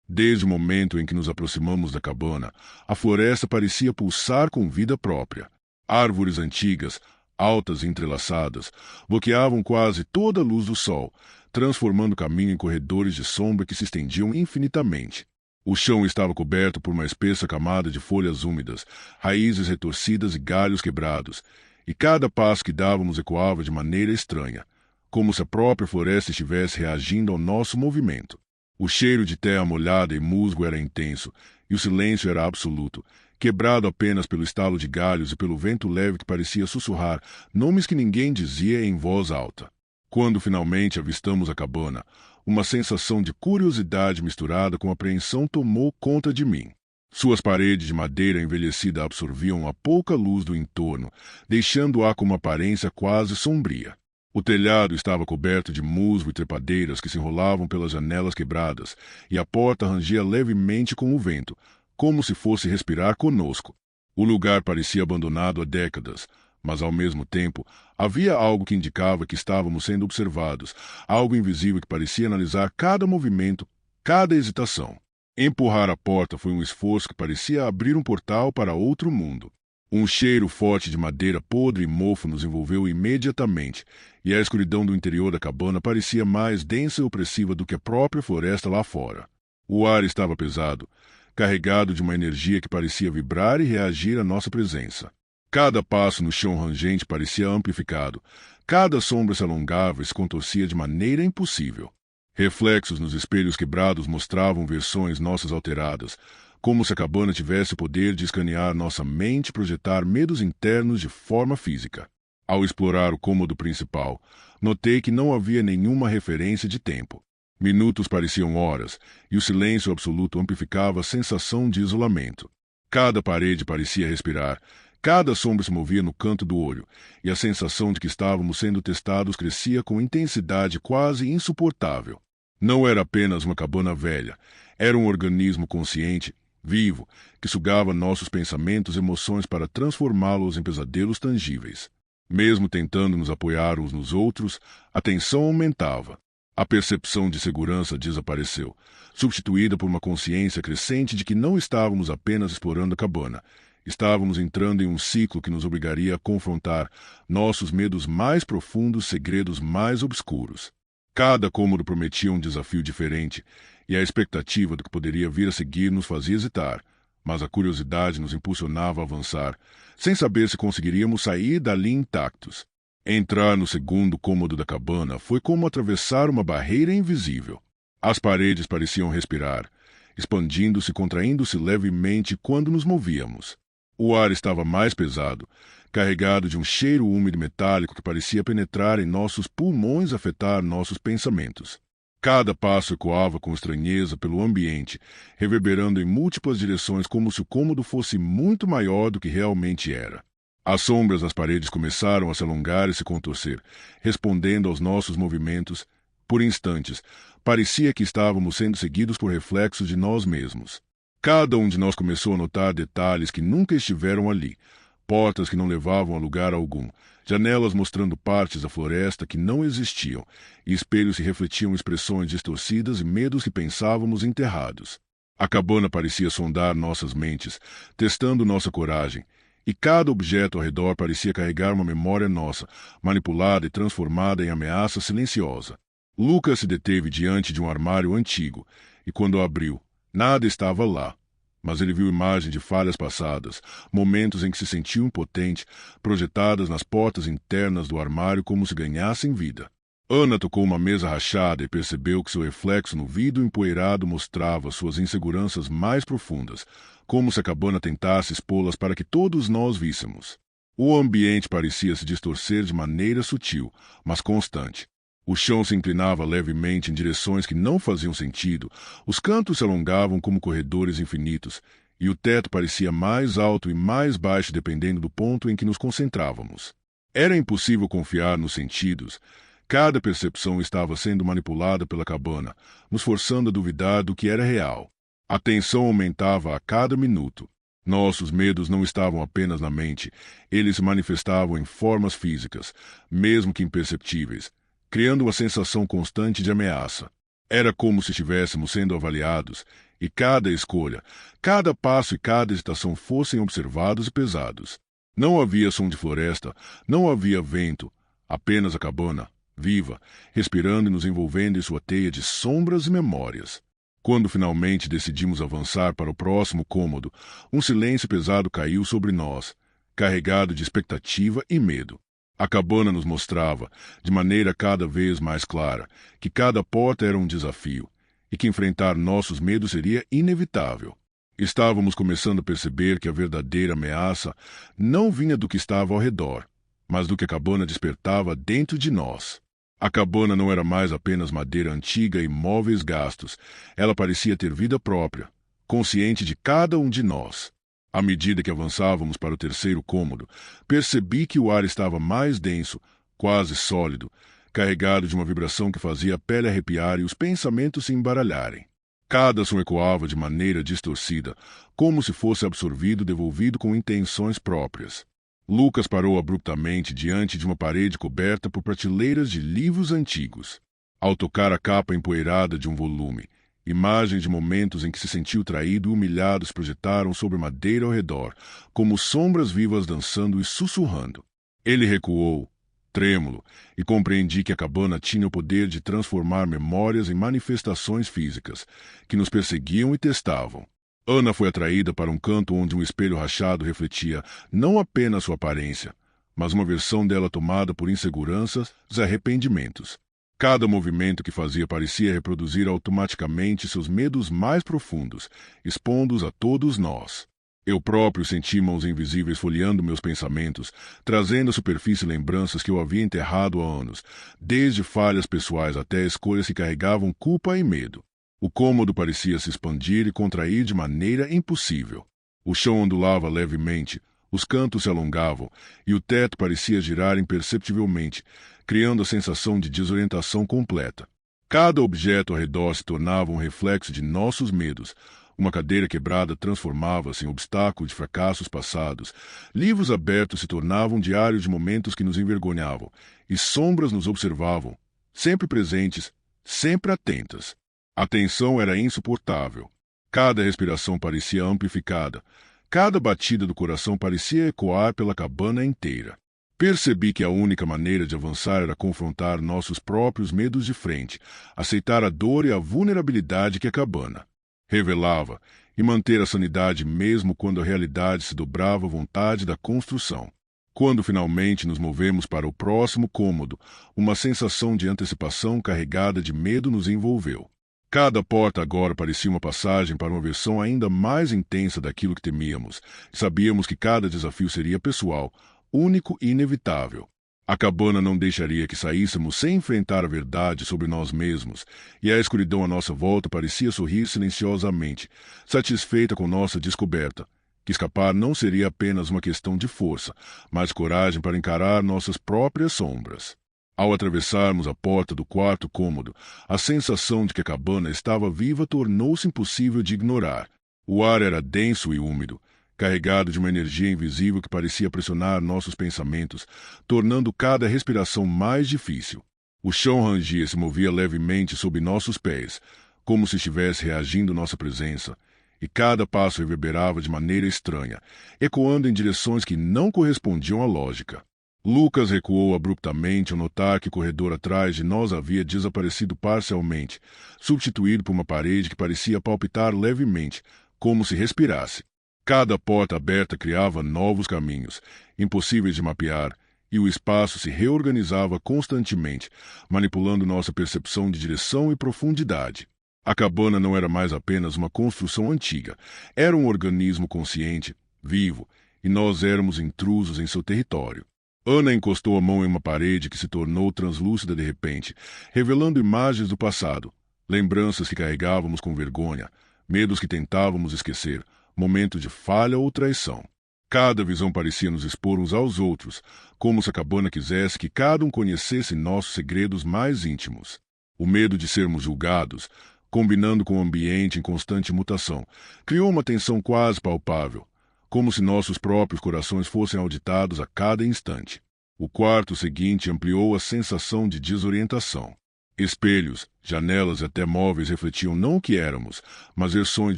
Desde o momento em que nos aproximamos da cabana, a floresta parecia pulsar com vida própria. Árvores antigas, altas e entrelaçadas, bloqueavam quase toda a luz do sol, transformando o caminho em corredores de sombra que se estendiam infinitamente. O chão estava coberto por uma espessa camada de folhas úmidas, raízes retorcidas e galhos quebrados, e cada passo que dávamos ecoava de maneira estranha, como se a própria floresta estivesse reagindo ao nosso movimento. O cheiro de terra molhada e musgo era intenso, e o silêncio era absoluto, quebrado apenas pelo estalo de galhos e pelo vento leve que parecia sussurrar nomes que ninguém dizia em voz alta. Quando finalmente avistamos a cabana, uma sensação de curiosidade misturada com apreensão tomou conta de mim. Suas paredes de madeira envelhecida absorviam a pouca luz do entorno, deixando-a com uma aparência quase sombria. O telhado estava coberto de musgo e trepadeiras que se enrolavam pelas janelas quebradas, e a porta rangia levemente com o vento, como se fosse respirar conosco. O lugar parecia abandonado há décadas, mas ao mesmo tempo havia algo que indicava que estávamos sendo observados, algo invisível que parecia analisar cada movimento, cada hesitação. Empurrar a porta foi um esforço que parecia abrir um portal para outro mundo. Um cheiro forte de madeira podre e mofo nos envolveu imediatamente, e a escuridão do interior da cabana parecia mais densa e opressiva do que a própria floresta lá fora. O ar estava pesado, carregado de uma energia que parecia vibrar e reagir à nossa presença. Cada passo no chão rangente parecia amplificado, cada sombra se alongava e se contorcia de maneira impossível. Reflexos nos espelhos quebrados mostravam versões nossas alteradas, como se a cabana tivesse o poder de escanear nossa mente e projetar medos internos de forma física. Ao explorar o cômodo principal, notei que não havia nenhuma referência de tempo. Minutos pareciam horas, e o silêncio absoluto amplificava a sensação de isolamento. Cada parede parecia respirar, cada sombra se movia no canto do olho, e a sensação de que estávamos sendo testados crescia com intensidade quase insuportável. Não era apenas uma cabana velha, era um organismo consciente, vivo, que sugava nossos pensamentos e emoções para transformá-los em pesadelos tangíveis. Mesmo tentando nos apoiar uns nos outros, a tensão aumentava. A percepção de segurança desapareceu, substituída por uma consciência crescente de que não estávamos apenas explorando a cabana. Estávamos entrando em um ciclo que nos obrigaria a confrontar nossos medos mais profundos, segredos mais obscuros. Cada cômodo prometia um desafio diferente, e a expectativa do que poderia vir a seguir nos fazia hesitar, mas a curiosidade nos impulsionava a avançar, sem saber se conseguiríamos sair dali intactos. Entrar no segundo cômodo da cabana foi como atravessar uma barreira invisível. As paredes pareciam respirar, expandindo-se e contraindo-se levemente quando nos movíamos. O ar estava mais pesado, carregado de um cheiro úmido e metálico que parecia penetrar em nossos pulmões e afetar nossos pensamentos. Cada passo ecoava com estranheza pelo ambiente, reverberando em múltiplas direções como se o cômodo fosse muito maior do que realmente era. As sombras nas paredes começaram a se alongar e se contorcer, respondendo aos nossos movimentos. Por instantes, parecia que estávamos sendo seguidos por reflexos de nós mesmos. Cada um de nós começou a notar detalhes que nunca estiveram ali, portas que não levavam a lugar algum, janelas mostrando partes da floresta que não existiam, e espelhos que refletiam expressões distorcidas e medos que pensávamos enterrados. A cabana parecia sondar nossas mentes, testando nossa coragem, e cada objeto ao redor parecia carregar uma memória nossa, manipulada e transformada em ameaça silenciosa. Lucas se deteve diante de um armário antigo, e quando o abriu, nada estava lá. Mas ele viu imagens de falhas passadas, momentos em que se sentiu impotente, projetadas nas portas internas do armário como se ganhassem vida. Ana tocou uma mesa rachada e percebeu que seu reflexo no vidro empoeirado mostrava suas inseguranças mais profundas, como se a cabana tentasse expô-las para que todos nós víssemos. O ambiente parecia se distorcer de maneira sutil, mas constante. O chão se inclinava levemente em direções que não faziam sentido, os cantos se alongavam como corredores infinitos, e o teto parecia mais alto e mais baixo dependendo do ponto em que nos concentrávamos. Era impossível confiar nos sentidos. Cada percepção estava sendo manipulada pela cabana, nos forçando a duvidar do que era real. A tensão aumentava a cada minuto. Nossos medos não estavam apenas na mente, eles se manifestavam em formas físicas, mesmo que imperceptíveis, criando uma sensação constante de ameaça. Era como se estivéssemos sendo avaliados, e cada escolha, cada passo e cada hesitação fossem observados e pesados. Não havia som de floresta, não havia vento, apenas a cabana, viva, respirando e nos envolvendo em sua teia de sombras e memórias. Quando finalmente decidimos avançar para o próximo cômodo, um silêncio pesado caiu sobre nós, carregado de expectativa e medo. A cabana nos mostrava, de maneira cada vez mais clara, que cada porta era um desafio, e que enfrentar nossos medos seria inevitável. Estávamos começando a perceber que a verdadeira ameaça não vinha do que estava ao redor, mas do que a cabana despertava dentro de nós. A cabana não era mais apenas madeira antiga e móveis gastos. Ela parecia ter vida própria, consciente de cada um de nós. À medida que avançávamos para o terceiro cômodo, percebi que o ar estava mais denso, quase sólido, carregado de uma vibração que fazia a pele arrepiar e os pensamentos se embaralharem. Cada som ecoava de maneira distorcida, como se fosse absorvido e devolvido com intenções próprias. Lucas parou abruptamente diante de uma parede coberta por prateleiras de livros antigos. Ao tocar a capa empoeirada de um volume, imagens de momentos em que se sentiu traído e humilhado se projetaram sobre a madeira ao redor, como sombras vivas dançando e sussurrando. Ele recuou, trêmulo, e compreendi que a cabana tinha o poder de transformar memórias em manifestações físicas, que nos perseguiam e testavam. Ana foi atraída para um canto onde um espelho rachado refletia não apenas sua aparência, mas uma versão dela tomada por inseguranças e arrependimentos. Cada movimento que fazia parecia reproduzir automaticamente seus medos mais profundos, expondo-os a todos nós. Eu próprio senti mãos invisíveis folheando meus pensamentos, trazendo à superfície lembranças que eu havia enterrado há anos, desde falhas pessoais até escolhas que carregavam culpa e medo. O cômodo parecia se expandir e contrair de maneira impossível. O chão ondulava levemente, os cantos se alongavam e o teto parecia girar imperceptivelmente, criando a sensação de desorientação completa. Cada objeto ao redor se tornava um reflexo de nossos medos. Uma cadeira quebrada transformava-se em obstáculo de fracassos passados. Livros abertos se tornavam diários de momentos que nos envergonhavam, e sombras nos observavam, sempre presentes, sempre atentas. A tensão era insuportável. Cada respiração parecia amplificada. Cada batida do coração parecia ecoar pela cabana inteira. Percebi que a única maneira de avançar era confrontar nossos próprios medos de frente, aceitar a dor e a vulnerabilidade que a cabana revelava, e manter a sanidade mesmo quando a realidade se dobrava à vontade da construção. Quando finalmente nos movemos para o próximo cômodo, uma sensação de antecipação carregada de medo nos envolveu. Cada porta agora parecia uma passagem para uma versão ainda mais intensa daquilo que temíamos. Sabíamos que cada desafio seria pessoal, único e inevitável. A cabana não deixaria que saíssemos sem enfrentar a verdade sobre nós mesmos, e a escuridão à nossa volta parecia sorrir silenciosamente, satisfeita com nossa descoberta, que escapar não seria apenas uma questão de força, mas coragem para encarar nossas próprias sombras. Ao atravessarmos a porta do quarto cômodo, a sensação de que a cabana estava viva tornou-se impossível de ignorar. O ar era denso e úmido, carregado de uma energia invisível que parecia pressionar nossos pensamentos, tornando cada respiração mais difícil. O chão rangia e se movia levemente sob nossos pés, como se estivesse reagindo à nossa presença, e cada passo reverberava de maneira estranha, ecoando em direções que não correspondiam à lógica. Lucas recuou abruptamente ao notar que o corredor atrás de nós havia desaparecido parcialmente, substituído por uma parede que parecia palpitar levemente, como se respirasse. Cada porta aberta criava novos caminhos, impossíveis de mapear, e o espaço se reorganizava constantemente, manipulando nossa percepção de direção e profundidade. A cabana não era mais apenas uma construção antiga, era um organismo consciente, vivo, e nós éramos intrusos em seu território. Ana encostou a mão em uma parede que se tornou translúcida de repente, revelando imagens do passado, lembranças que carregávamos com vergonha, medos que tentávamos esquecer, momentos de falha ou traição. Cada visão parecia nos expor uns aos outros, como se a cabana quisesse que cada um conhecesse nossos segredos mais íntimos. O medo de sermos julgados, combinando com o ambiente em constante mutação, criou uma tensão quase palpável, como se nossos próprios corações fossem auditados a cada instante. O quarto seguinte ampliou a sensação de desorientação. Espelhos, janelas e até móveis refletiam não o que éramos, mas versões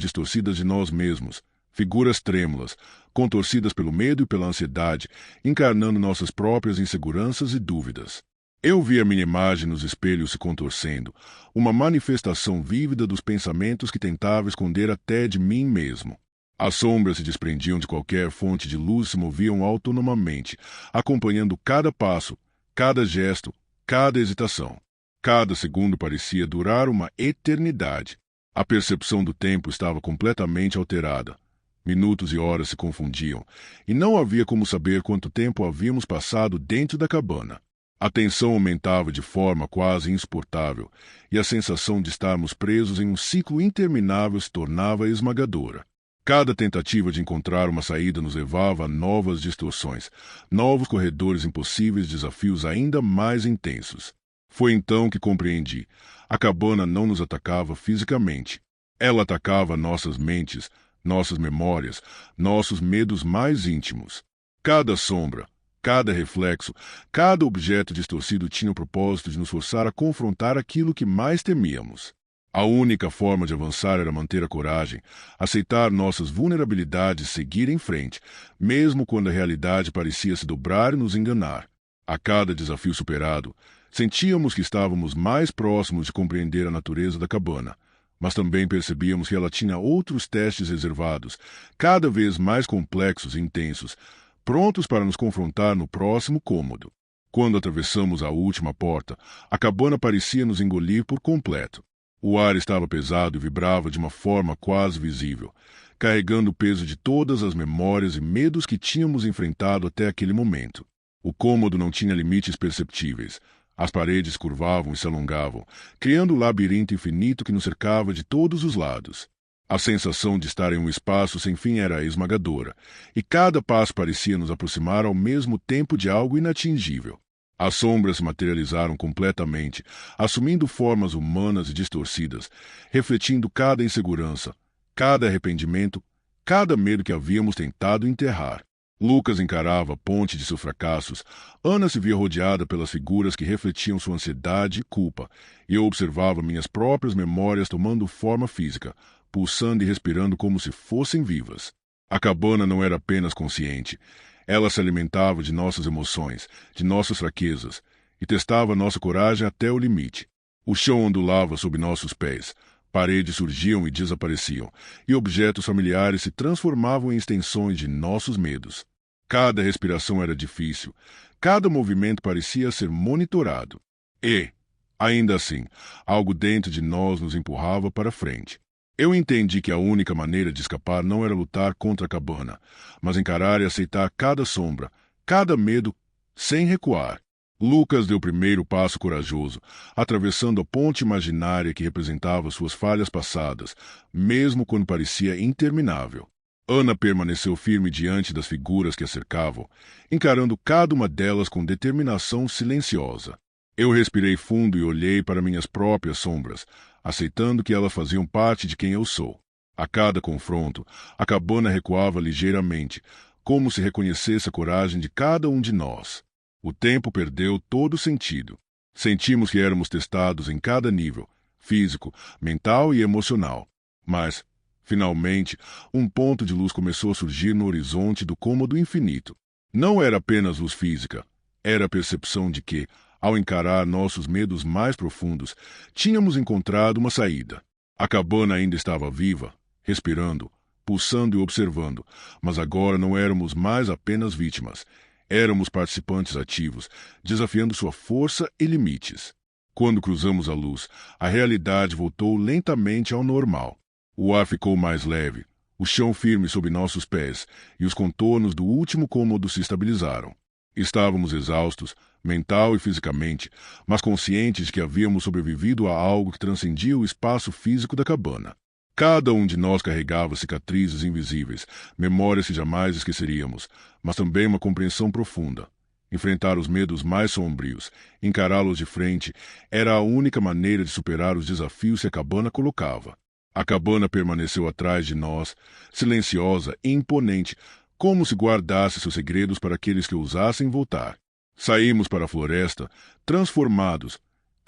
distorcidas de nós mesmos, figuras trêmulas, contorcidas pelo medo e pela ansiedade, encarnando nossas próprias inseguranças e dúvidas. Eu via minha imagem nos espelhos se contorcendo, uma manifestação vívida dos pensamentos que tentava esconder até de mim mesmo. As sombras se desprendiam de qualquer fonte de luz e se moviam autonomamente, acompanhando cada passo, cada gesto, cada hesitação. Cada segundo parecia durar uma eternidade. A percepção do tempo estava completamente alterada. Minutos e horas se confundiam, e não havia como saber quanto tempo havíamos passado dentro da cabana. A tensão aumentava de forma quase insuportável, e a sensação de estarmos presos em um ciclo interminável se tornava esmagadora. Cada tentativa de encontrar uma saída nos levava a novas distorções, novos corredores impossíveis, desafios ainda mais intensos. Foi então que compreendi. A cabana não nos atacava fisicamente. Ela atacava nossas mentes, nossas memórias, nossos medos mais íntimos. Cada sombra, cada reflexo, cada objeto distorcido tinha o propósito de nos forçar a confrontar aquilo que mais temíamos. A única forma de avançar era manter a coragem, aceitar nossas vulnerabilidades e seguir em frente, mesmo quando a realidade parecia se dobrar e nos enganar. A cada desafio superado, sentíamos que estávamos mais próximos de compreender a natureza da cabana, mas também percebíamos que ela tinha outros testes reservados, cada vez mais complexos e intensos, prontos para nos confrontar no próximo cômodo. Quando atravessamos a última porta, a cabana parecia nos engolir por completo. O ar estava pesado e vibrava de uma forma quase visível, carregando o peso de todas as memórias e medos que tínhamos enfrentado até aquele momento. O cômodo não tinha limites perceptíveis. As paredes curvavam e se alongavam, criando um labirinto infinito que nos cercava de todos os lados. A sensação de estar em um espaço sem fim era esmagadora, e cada passo parecia nos aproximar ao mesmo tempo de algo inatingível. As sombras se materializaram completamente, assumindo formas humanas e distorcidas, refletindo cada insegurança, cada arrependimento, cada medo que havíamos tentado enterrar. Lucas encarava a ponte de seus fracassos, Ana se via rodeada pelas figuras que refletiam sua ansiedade e culpa, e eu observava minhas próprias memórias tomando forma física, pulsando e respirando como se fossem vivas. A cabana não era apenas consciente. Ela se alimentava de nossas emoções, de nossas fraquezas, e testava nossa coragem até o limite. O chão ondulava sob nossos pés, paredes surgiam e desapareciam, e objetos familiares se transformavam em extensões de nossos medos. Cada respiração era difícil, cada movimento parecia ser monitorado. E, ainda assim, algo dentro de nós nos empurrava para frente. Eu entendi que a única maneira de escapar não era lutar contra a cabana, mas encarar e aceitar cada sombra, cada medo, sem recuar. Lucas deu o primeiro passo corajoso, atravessando a ponte imaginária que representava suas falhas passadas, mesmo quando parecia interminável. Ana permaneceu firme diante das figuras que a cercavam, encarando cada uma delas com determinação silenciosa. Eu respirei fundo e olhei para minhas próprias sombras, aceitando que elas faziam parte de quem eu sou. A cada confronto, a cabana recuava ligeiramente, como se reconhecesse a coragem de cada um de nós. O tempo perdeu todo o sentido. Sentimos que éramos testados em cada nível, físico, mental e emocional. Mas, finalmente, um ponto de luz começou a surgir no horizonte do cômodo infinito. Não era apenas luz física, era a percepção de que, ao encarar nossos medos mais profundos, tínhamos encontrado uma saída. A cabana ainda estava viva, respirando, pulsando e observando, mas agora não éramos mais apenas vítimas. Éramos participantes ativos, desafiando sua força e limites. Quando cruzamos a luz, a realidade voltou lentamente ao normal. O ar ficou mais leve, o chão firme sob nossos pés, e os contornos do último cômodo se estabilizaram. Estávamos exaustos, mental e fisicamente, mas conscientes de que havíamos sobrevivido a algo que transcendia o espaço físico da cabana. Cada um de nós carregava cicatrizes invisíveis, memórias que jamais esqueceríamos, mas também uma compreensão profunda. Enfrentar os medos mais sombrios, encará-los de frente, era a única maneira de superar os desafios que a cabana colocava. A cabana permaneceu atrás de nós, silenciosa e imponente, como se guardasse seus segredos para aqueles que ousassem voltar. Saímos para a floresta, transformados,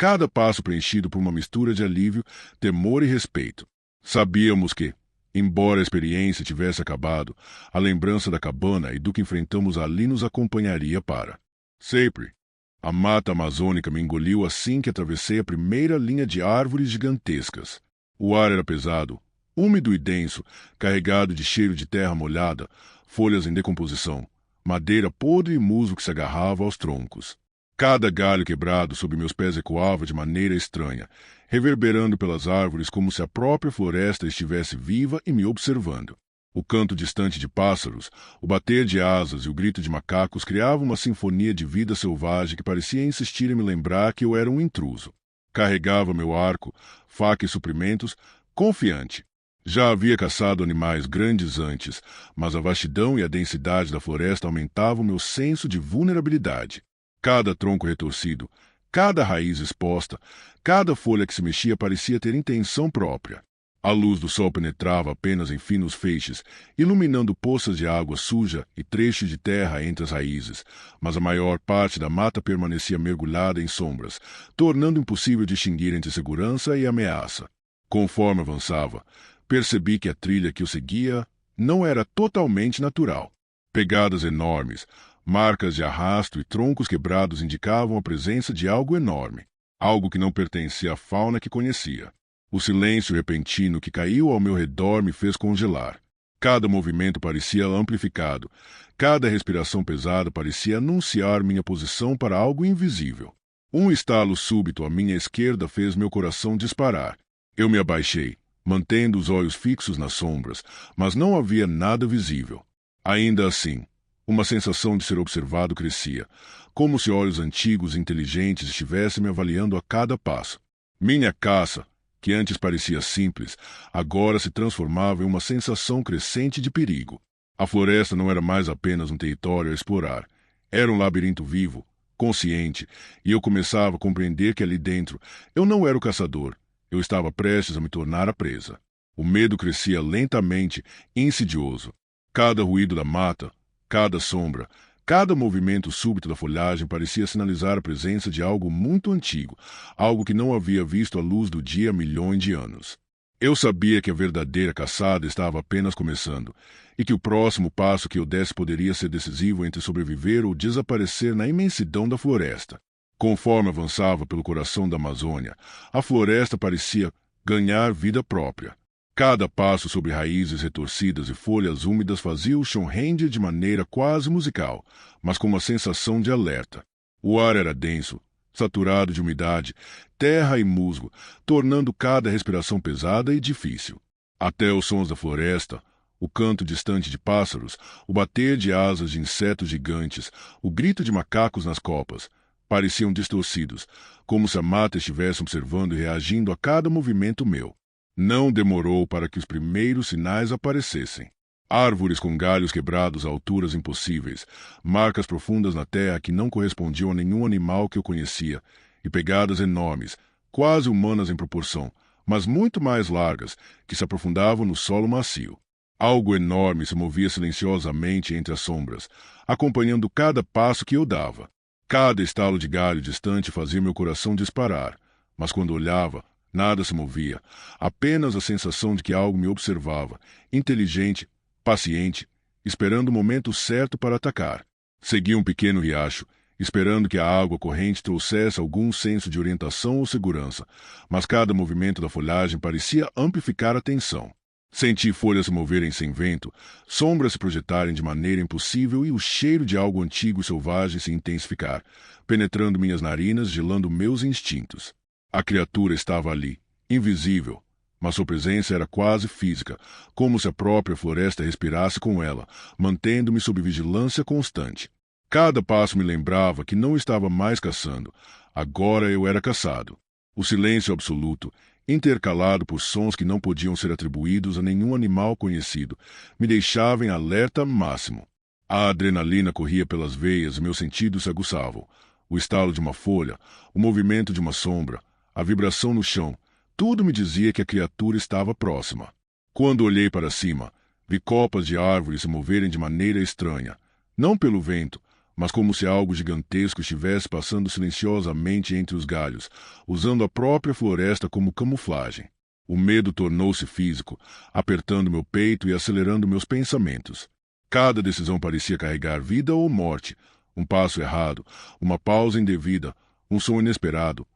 cada passo preenchido por uma mistura de alívio, temor e respeito. Sabíamos que, embora a experiência tivesse acabado, a lembrança da cabana e do que enfrentamos ali nos acompanharia para sempre. A mata amazônica me engoliu assim que atravessei a primeira linha de árvores gigantescas. O ar era pesado, úmido e denso, carregado de cheiro de terra molhada, folhas em decomposição, madeira podre e musgo que se agarrava aos troncos. Cada galho quebrado sob meus pés ecoava de maneira estranha, reverberando pelas árvores como se a própria floresta estivesse viva e me observando. O canto distante de pássaros, o bater de asas e o grito de macacos criavam uma sinfonia de vida selvagem que parecia insistir em me lembrar que eu era um intruso. Carregava meu arco, faca e suprimentos, confiante. Já havia caçado animais grandes antes, mas a vastidão e a densidade da floresta aumentavam meu senso de vulnerabilidade. Cada tronco retorcido, cada raiz exposta, cada folha que se mexia parecia ter intenção própria. A luz do sol penetrava apenas em finos feixes, iluminando poças de água suja e trechos de terra entre as raízes, mas a maior parte da mata permanecia mergulhada em sombras, tornando impossível distinguir entre segurança e ameaça. Conforme avançava, percebi que a trilha que eu seguia não era totalmente natural. Pegadas enormes, marcas de arrasto e troncos quebrados indicavam a presença de algo enorme, algo que não pertencia à fauna que conhecia. O silêncio repentino que caiu ao meu redor me fez congelar. Cada movimento parecia amplificado, cada respiração pesada parecia anunciar minha posição para algo invisível. Um estalo súbito à minha esquerda fez meu coração disparar. Eu me abaixei, mantendo os olhos fixos nas sombras, mas não havia nada visível. Ainda assim, uma sensação de ser observado crescia, como se olhos antigos e inteligentes estivessem me avaliando a cada passo. Minha caça, que antes parecia simples, agora se transformava em uma sensação crescente de perigo. A floresta não era mais apenas um território a explorar. Era um labirinto vivo, consciente, e eu começava a compreender que ali dentro eu não era o caçador, eu estava prestes a me tornar a presa. O medo crescia lentamente, insidioso. Cada ruído da mata, cada sombra, cada movimento súbito da folhagem parecia sinalizar a presença de algo muito antigo, algo que não havia visto a luz do dia há milhões de anos. Eu sabia que a verdadeira caçada estava apenas começando, e que o próximo passo que eu desse poderia ser decisivo entre sobreviver ou desaparecer na imensidão da floresta. Conforme avançava pelo coração da Amazônia, a floresta parecia ganhar vida própria. Cada passo sobre raízes retorcidas e folhas úmidas fazia o chão render de maneira quase musical, mas com uma sensação de alerta. O ar era denso, saturado de umidade, terra e musgo, tornando cada respiração pesada e difícil. Até os sons da floresta, o canto distante de pássaros, o bater de asas de insetos gigantes, o grito de macacos nas copas, pareciam distorcidos, como se a mata estivesse observando e reagindo a cada movimento meu. Não demorou para que os primeiros sinais aparecessem. Árvores com galhos quebrados a alturas impossíveis, marcas profundas na terra que não correspondiam a nenhum animal que eu conhecia, e pegadas enormes, quase humanas em proporção, mas muito mais largas, que se aprofundavam no solo macio. Algo enorme se movia silenciosamente entre as sombras, acompanhando cada passo que eu dava. Cada estalo de galho distante fazia meu coração disparar, mas quando olhava, nada se movia, apenas a sensação de que algo me observava, inteligente, paciente, esperando o momento certo para atacar. Segui um pequeno riacho, esperando que a água corrente trouxesse algum senso de orientação ou segurança, mas cada movimento da folhagem parecia amplificar a tensão. Senti folhas se moverem sem vento, sombras se projetarem de maneira impossível e o cheiro de algo antigo e selvagem se intensificar, penetrando minhas narinas, gelando meus instintos. A criatura estava ali, invisível, mas sua presença era quase física, como se a própria floresta respirasse com ela, mantendo-me sob vigilância constante. Cada passo me lembrava que não estava mais caçando, agora eu era caçado. O silêncio absoluto, intercalado por sons que não podiam ser atribuídos a nenhum animal conhecido, me deixava em alerta máximo. A adrenalina corria pelas veias e meus sentidos se aguçavam. O estalo de uma folha, o movimento de uma sombra, a vibração no chão, tudo me dizia que a criatura estava próxima. Quando olhei para cima, vi copas de árvores se moverem de maneira estranha, não pelo vento, mas como se algo gigantesco estivesse passando silenciosamente entre os galhos, usando a própria floresta como camuflagem. O medo tornou-se físico, apertando meu peito e acelerando meus pensamentos. Cada decisão parecia carregar vida ou morte. Um passo errado, uma pausa indevida, um som inesperado.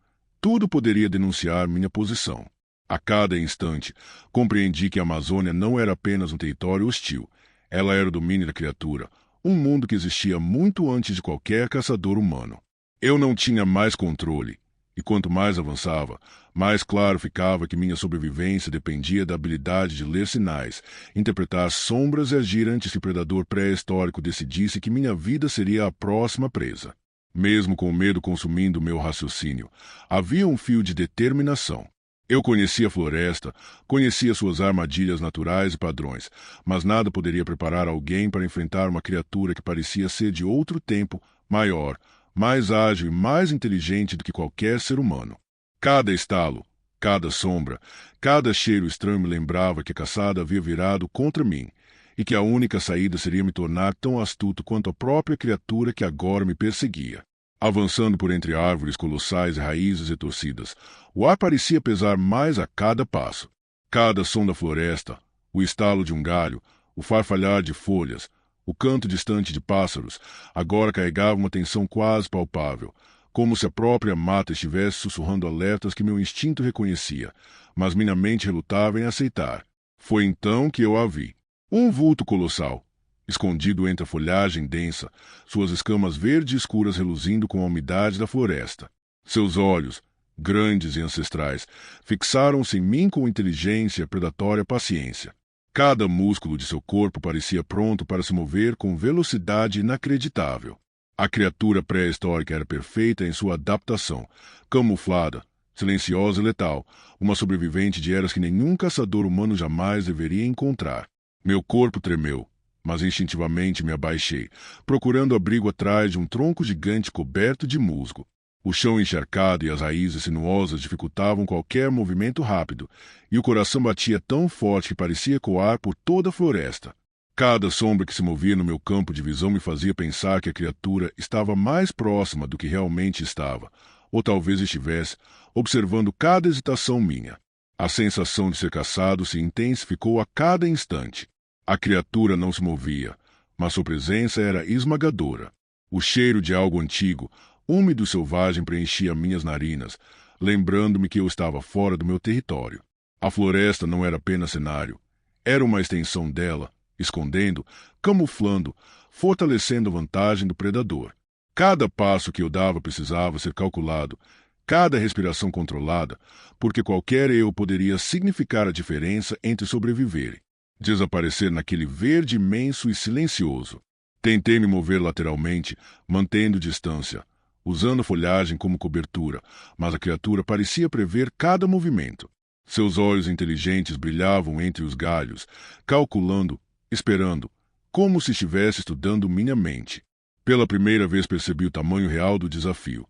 Tudo poderia denunciar minha posição. A cada instante, compreendi que a Amazônia não era apenas um território hostil. Ela era o domínio da criatura, um mundo que existia muito antes de qualquer caçador humano. Eu não tinha mais controle, e quanto mais avançava, mais claro ficava que minha sobrevivência dependia da habilidade de ler sinais, interpretar sombras e agir antes que o predador pré-histórico decidisse que minha vida seria a próxima presa. Mesmo com o medo consumindo meu raciocínio, havia um fio de determinação. Eu conhecia a floresta, conhecia suas armadilhas naturais e padrões, mas nada poderia preparar alguém para enfrentar uma criatura que parecia ser de outro tempo, maior, mais ágil e mais inteligente do que qualquer ser humano. Cada estalo, cada sombra, cada cheiro estranho me lembrava que a caçada havia virado contra mim, e que a única saída seria me tornar tão astuto quanto a própria criatura que agora me perseguia. Avançando por entre árvores colossais e raízes retorcidas, o ar parecia pesar mais a cada passo. Cada som da floresta, o estalo de um galho, o farfalhar de folhas, o canto distante de pássaros, agora carregava uma tensão quase palpável, como se a própria mata estivesse sussurrando alertas que meu instinto reconhecia, mas minha mente relutava em aceitar. Foi então que eu a vi. Um vulto colossal, escondido entre a folhagem densa, suas escamas verdes escuras reluzindo com a umidade da floresta. Seus olhos, grandes e ancestrais, fixaram-se em mim com inteligência e predatória paciência. Cada músculo de seu corpo parecia pronto para se mover com velocidade inacreditável. A criatura pré-histórica era perfeita em sua adaptação, camuflada, silenciosa e letal, uma sobrevivente de eras que nenhum caçador humano jamais deveria encontrar. Meu corpo tremeu, mas instintivamente me abaixei, procurando abrigo atrás de um tronco gigante coberto de musgo. O chão encharcado e as raízes sinuosas dificultavam qualquer movimento rápido, e o coração batia tão forte que parecia ecoar por toda a floresta. Cada sombra que se movia no meu campo de visão me fazia pensar que a criatura estava mais próxima do que realmente estava, ou talvez estivesse, observando cada hesitação minha. A sensação de ser caçado se intensificou a cada instante. A criatura não se movia, mas sua presença era esmagadora. O cheiro de algo antigo, úmido e selvagem preenchia minhas narinas, lembrando-me que eu estava fora do meu território. A floresta não era apenas cenário, era uma extensão dela, escondendo, camuflando, fortalecendo a vantagem do predador. Cada passo que eu dava precisava ser calculado, cada respiração controlada, porque qualquer erro poderia significar a diferença entre sobreviver e desaparecer naquele verde imenso e silencioso. Tentei me mover lateralmente, mantendo distância, usando a folhagem como cobertura, mas a criatura parecia prever cada movimento. Seus olhos inteligentes brilhavam entre os galhos, calculando, esperando, como se estivesse estudando minha mente. Pela primeira vez percebi o tamanho real do desafio.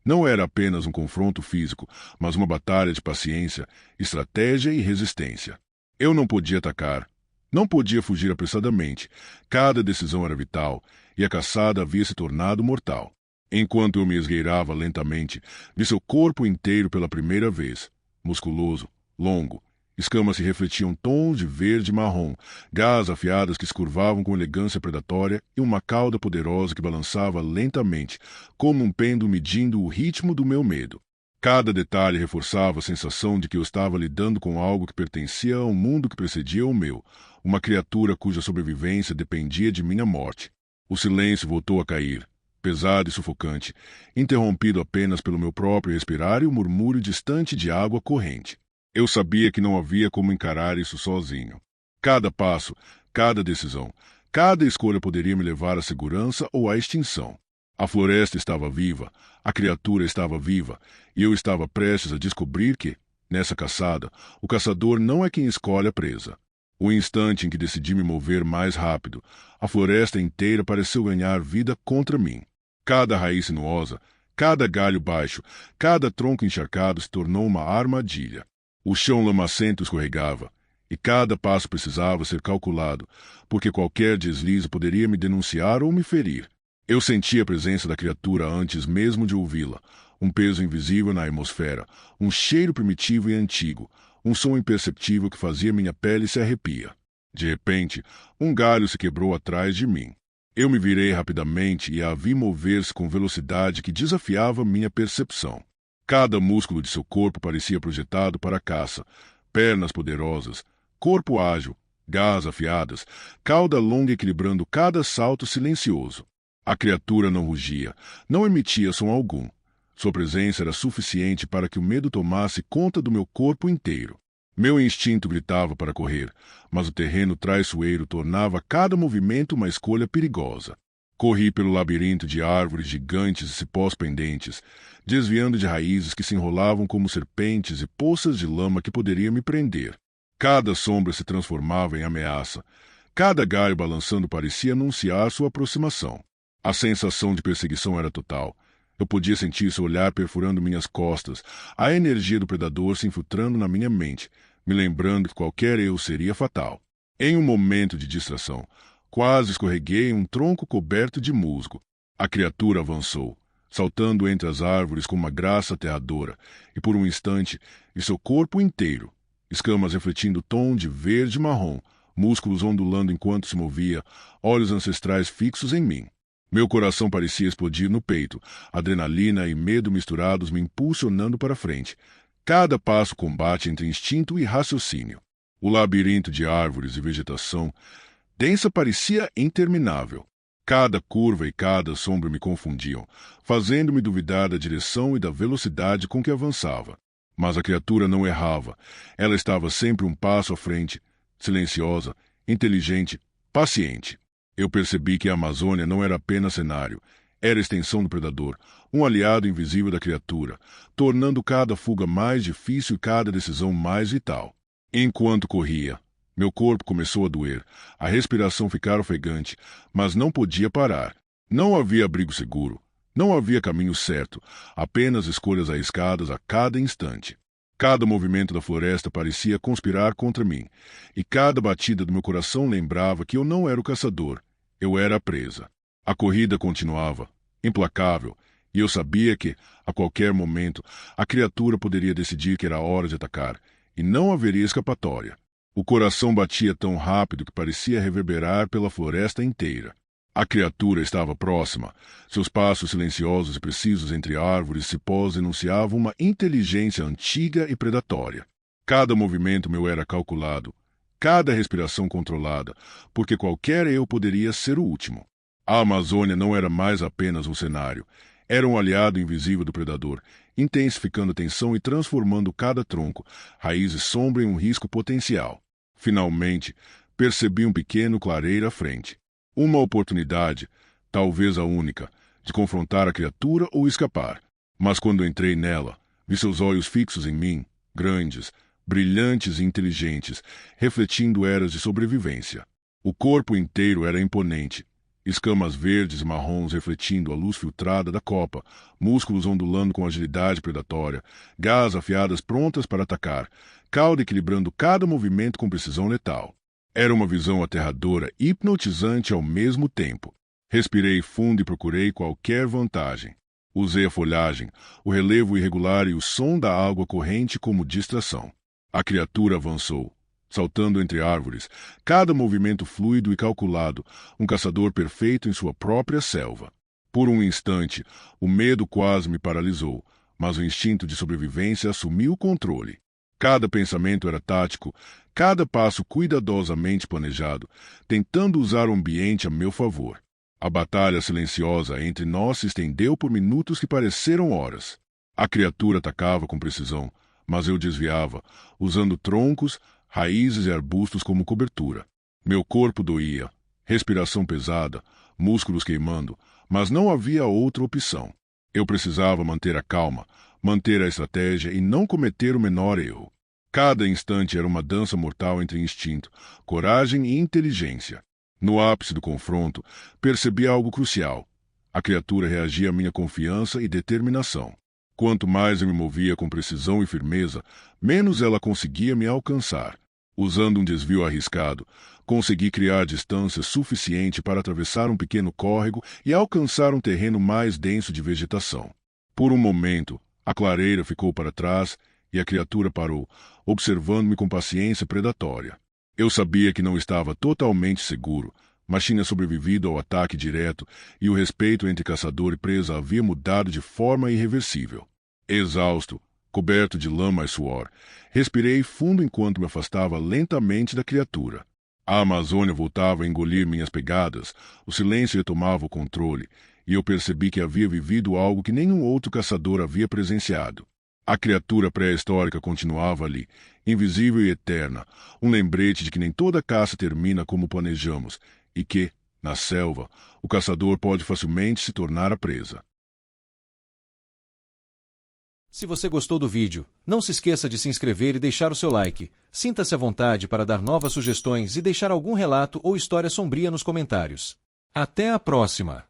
Não era apenas um confronto físico, mas uma batalha de paciência, estratégia e resistência. Eu não podia atacar, não podia fugir apressadamente. Cada decisão era vital, e a caçada havia se tornado mortal. Enquanto eu me esgueirava lentamente, vi seu corpo inteiro pela primeira vez, musculoso, longo. Escamas se refletiam tons de verde e marrom, garras afiadas que se curvavam com elegância predatória e uma cauda poderosa que balançava lentamente, como um pêndulo medindo o ritmo do meu medo. Cada detalhe reforçava a sensação de que eu estava lidando com algo que pertencia ao mundo que precedia o meu, uma criatura cuja sobrevivência dependia de minha morte. O silêncio voltou a cair, pesado e sufocante, interrompido apenas pelo meu próprio respirar e o murmúrio distante de água corrente. Eu sabia que não havia como encarar isso sozinho. Cada passo, cada decisão, cada escolha poderia me levar à segurança ou à extinção. A floresta estava viva, a criatura estava viva, e eu estava prestes a descobrir que, nessa caçada, o caçador não é quem escolhe a presa. O instante em que decidi me mover mais rápido, a floresta inteira pareceu ganhar vida contra mim. Cada raiz sinuosa, cada galho baixo, cada tronco encharcado se tornou uma armadilha. O chão lamacento escorregava, e cada passo precisava ser calculado, porque qualquer deslize poderia me denunciar ou me ferir. Eu senti a presença da criatura antes mesmo de ouvi-la, um peso invisível na atmosfera, um cheiro primitivo e antigo, um som imperceptível que fazia minha pele se arrepiar. De repente, um galho se quebrou atrás de mim. Eu me virei rapidamente e a vi mover-se com velocidade que desafiava minha percepção. Cada músculo de seu corpo parecia projetado para a caça. Pernas poderosas, corpo ágil, garras afiadas, cauda longa equilibrando cada salto silencioso. A criatura não rugia, não emitia som algum. Sua presença era suficiente para que o medo tomasse conta do meu corpo inteiro. Meu instinto gritava para correr, mas o terreno traiçoeiro tornava cada movimento uma escolha perigosa. Corri pelo labirinto de árvores gigantes e cipós pendentes, desviando de raízes que se enrolavam como serpentes e poças de lama que poderiam me prender. Cada sombra se transformava em ameaça. Cada galho balançando parecia anunciar sua aproximação. A sensação de perseguição era total. Eu podia sentir seu olhar perfurando minhas costas, a energia do predador se infiltrando na minha mente, me lembrando que qualquer erro seria fatal. Em um momento de distração, quase escorreguei em um tronco coberto de musgo. A criatura avançou, saltando entre as árvores com uma graça aterradora, e por um instante, vi seu corpo inteiro, escamas refletindo tom de verde-marrom, músculos ondulando enquanto se movia, olhos ancestrais fixos em mim. Meu coração parecia explodir no peito, adrenalina e medo misturados me impulsionando para frente. Cada passo combate entre instinto e raciocínio. O labirinto de árvores e vegetação densa parecia interminável. Cada curva e cada sombra me confundiam, fazendo-me duvidar da direção e da velocidade com que avançava. Mas a criatura não errava. Ela estava sempre um passo à frente, silenciosa, inteligente, paciente. Eu percebi que a Amazônia não era apenas cenário, era extensão do predador, um aliado invisível da criatura, tornando cada fuga mais difícil e cada decisão mais vital. Enquanto corria, meu corpo começou a doer, a respiração ficara ofegante, mas não podia parar. Não havia abrigo seguro, não havia caminho certo, apenas escolhas arriscadas a cada instante. Cada movimento da floresta parecia conspirar contra mim, e cada batida do meu coração lembrava que eu não era o caçador, eu era a presa. A corrida continuava, implacável, e eu sabia que, a qualquer momento, a criatura poderia decidir que era hora de atacar, e não haveria escapatória. O coração batia tão rápido que parecia reverberar pela floresta inteira. A criatura estava próxima. Seus passos silenciosos e precisos entre árvores e cipós enunciavam uma inteligência antiga e predatória. Cada movimento meu era calculado, cada respiração controlada, porque qualquer erro poderia ser o último. A Amazônia não era mais apenas um cenário. Era um aliado invisível do predador, intensificando a tensão e transformando cada tronco, raiz e sombra em um risco potencial. Finalmente, percebi um pequeno clareiro à frente. Uma oportunidade, talvez a única, de confrontar a criatura ou escapar. Mas quando entrei nela, vi seus olhos fixos em mim, grandes, brilhantes e inteligentes, refletindo eras de sobrevivência. O corpo inteiro era imponente, escamas verdes e marrons refletindo a luz filtrada da copa, músculos ondulando com agilidade predatória, garras afiadas prontas para atacar, cauda equilibrando cada movimento com precisão letal. Era uma visão aterradora e hipnotizante ao mesmo tempo. Respirei fundo e procurei qualquer vantagem. Usei a folhagem, o relevo irregular e o som da água corrente como distração. A criatura avançou, saltando entre árvores, cada movimento fluido e calculado, um caçador perfeito em sua própria selva. Por um instante, o medo quase me paralisou, mas o instinto de sobrevivência assumiu o controle. Cada pensamento era tático, cada passo cuidadosamente planejado, tentando usar o ambiente a meu favor. A batalha silenciosa entre nós se estendeu por minutos que pareceram horas. A criatura atacava com precisão, mas eu desviava, usando troncos, raízes e arbustos como cobertura. Meu corpo doía, respiração pesada, músculos queimando, mas não havia outra opção. Eu precisava manter a calma, manter a estratégia e não cometer o menor erro. Cada instante era uma dança mortal entre instinto, coragem e inteligência. No ápice do confronto, percebi algo crucial. A criatura reagia à minha confiança e determinação. Quanto mais eu me movia com precisão e firmeza, menos ela conseguia me alcançar. Usando um desvio arriscado, consegui criar distância suficiente para atravessar um pequeno córrego e alcançar um terreno mais denso de vegetação. Por um momento, a clareira ficou para trás e a criatura parou, observando-me com paciência predatória. Eu sabia que não estava totalmente seguro, mas tinha sobrevivido ao ataque direto e o respeito entre caçador e presa havia mudado de forma irreversível. Exausto, coberto de lama e suor, respirei fundo enquanto me afastava lentamente da criatura. A Amazônia voltava a engolir minhas pegadas, o silêncio retomava o controle, e eu percebi que havia vivido algo que nenhum outro caçador havia presenciado. A criatura pré-histórica continuava ali, invisível e eterna, um lembrete de que nem toda caça termina como planejamos, e que, na selva, o caçador pode facilmente se tornar a presa. Se você gostou do vídeo, não se esqueça de se inscrever e deixar o seu like. Sinta-se à vontade para dar novas sugestões e deixar algum relato ou história sombria nos comentários. Até a próxima!